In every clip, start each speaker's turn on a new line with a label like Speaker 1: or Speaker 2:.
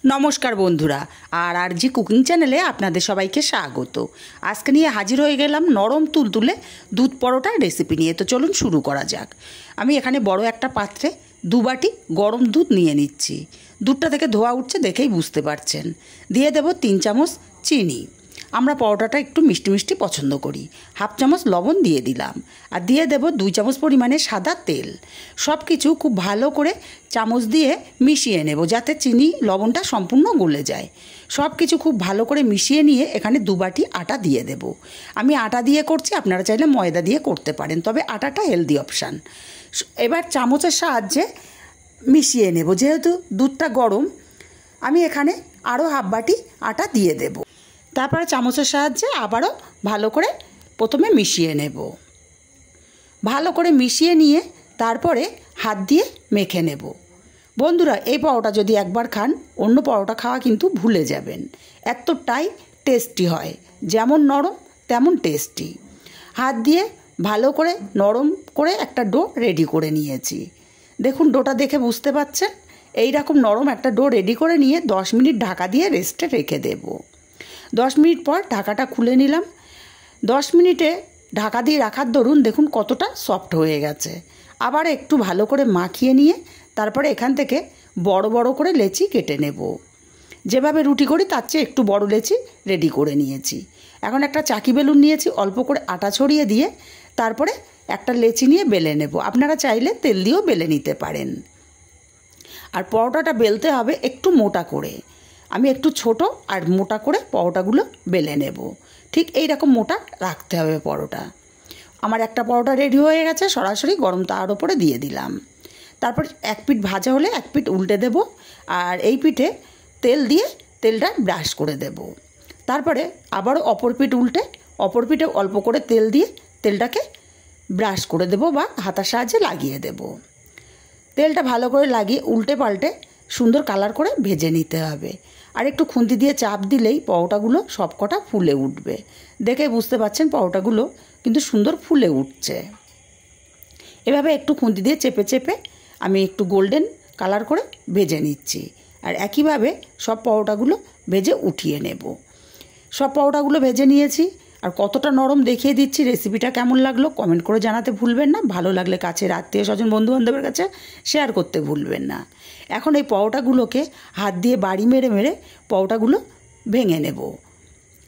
Speaker 1: নমস্কার বন্ধুরা, আর জি কুকিং চ্যানেলে আপনাদের সবাইকে স্বাগত। আজকে নিয়ে হাজির হয়ে গেলাম নরম তুলতুলে দুধ পরোটার রেসিপি নিয়ে। তো চলুন শুরু করা যাক। আমি এখানে বড় একটা পাত্রে 2 বাটি গরম দুধ নিয়ে নিচ্ছি। দুধটা থেকে ধোয়া উঠছে দেখেই বুঝতে পারছেন। দিয়ে দেব 3 চামচ চিনি। আমরা পরোটাটা একটু মিষ্টি মিষ্টি পছন্দ করি। হাফ চামচ লবণ দিয়ে দিলাম, আর দিয়ে দেব 2 চামচ পরিমাণে সাদা তেল। সব কিছু খুব ভালো করে চামচ দিয়ে মিশিয়ে নেব, যাতে চিনি লবণটা সম্পূর্ণ গলে যায়। সব কিছু খুব ভালো করে মিশিয়ে নিয়ে এখানে 2 বাটি আটা দিয়ে দেব। আমি আটা দিয়ে করছি, আপনারা চাইলে ময়দা দিয়ে করতে পারেন, তবে আটাটা হেলদি অপশান। এবার চামচের সাহায্যে মিশিয়ে নেব। যেহেতু দুধটা গরম, আমি এখানে আরও হাফ বাটি আটা দিয়ে দেব। তারপরে চামচের সাহায্যে আবারও ভালো করে প্রথমে মিশিয়ে নেব। ভালো করে মিশিয়ে নিয়ে তারপরে হাত দিয়ে মেখে নেব। বন্ধুরা, এই পরোটা যদি একবার খান, অন্য পরোটা খাওয়া কিন্তু ভুলে যাবেন। এতটাই টেস্টি হয়, যেমন নরম তেমন টেস্টি। হাত দিয়ে ভালো করে নরম করে একটা ডো রেডি করে নিয়েছি। দেখুন, ডোটা দেখে বুঝতে পারছেন। এই রকম নরম একটা ডো রেডি করে নিয়ে 10 মিনিট ঢাকা দিয়ে রেস্টে রেখে দেব। 10 মিনিট পর ঢাকাটা খুলে নিলাম। 10 মিনিটে ঢাকা দিয়ে রাখার দরুন দেখুন কতটা সফট হয়ে গেছে। আবার একটু ভালো করে মাখিয়ে নিয়ে তারপরে এখান থেকে বড় বড় করে লেচি কেটে নেব। যেভাবে রুটি করি তার চেয়ে একটু বড় লেচি রেডি করে নিয়েছি। এখন একটা চাকি বেলুন নিয়েছি, অল্প করে আটা ছড়িয়ে দিয়ে তারপরে একটা লেচি নিয়ে বেলে নেব। আপনারা চাইলে তেল দিয়েও বেলে নিতে পারেন। আর পরোটাটা বেলতে হবে একটু মোটা করে। আমি একটু ছোট আর মোটা করে পরোটাগুলো বেলে নেব। ঠিক এই রকম মোটা রাখতে হবে পরোটা। আমার একটা পরোটা রেডি হয়ে গেছে, সরাসরি গরম তাওয়ার ওপরে দিয়ে দিলাম। তারপর এক পিঠ ভাজা হলে এক পিঠ উল্টে দেব, আর এই পিঠে তেল দিয়ে তেলটা ব্রাশ করে দেব। তারপরে আবারও অপর পিঠ উল্টে অপর পিঠে অল্প করে তেল দিয়ে তেলটাকে ব্রাশ করে দেব বা হাতার সাহায্যে লাগিয়ে দেব। তেলটা ভালো করে লাগিয়ে উল্টে পাল্টে সুন্দর কালার করে ভেজে নিতে হবে। আর একটু খুন্তি দিয়ে চাপ দিলেই পরোটাগুলো সবকটা ফুলে উঠবে। দেখে বুঝতে পারছেন পরোটাগুলো কিন্তু সুন্দর ফুলে উঠছে। এভাবে একটু খুন্তি দিয়ে চেপে চেপে আমি একটু গোল্ডেন কালার করে ভেজে নিচ্ছি। আর একইভাবে সব পরোটাগুলো ভেজে উঠিয়ে নেব। সব পরোটাগুলো ভেজে নিয়েছি। আর কতটা নরম দেখিয়ে দিচ্ছি। রেসিপিটা কেমন লাগলো কমেন্ট করে জানাতে ভুলবেন না। ভালো লাগলে কাছের আত্মীয় স্বজন বন্ধুবান্ধবের কাছে শেয়ার করতে ভুলবেন না। এখন এই পরোটাগুলোকে হাত দিয়ে বাড়ি মেরে মেরে পরোটাগুলো ভেঙে নেব।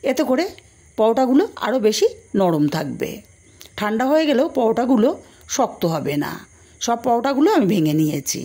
Speaker 1: এতে করে পরোটাগুলো আরও বেশি নরম থাকবে। ঠান্ডা হয়ে গেলেও পরোটাগুলো শক্ত হবে না। সব পরোটাগুলো আমি ভেঙে নিয়েছি।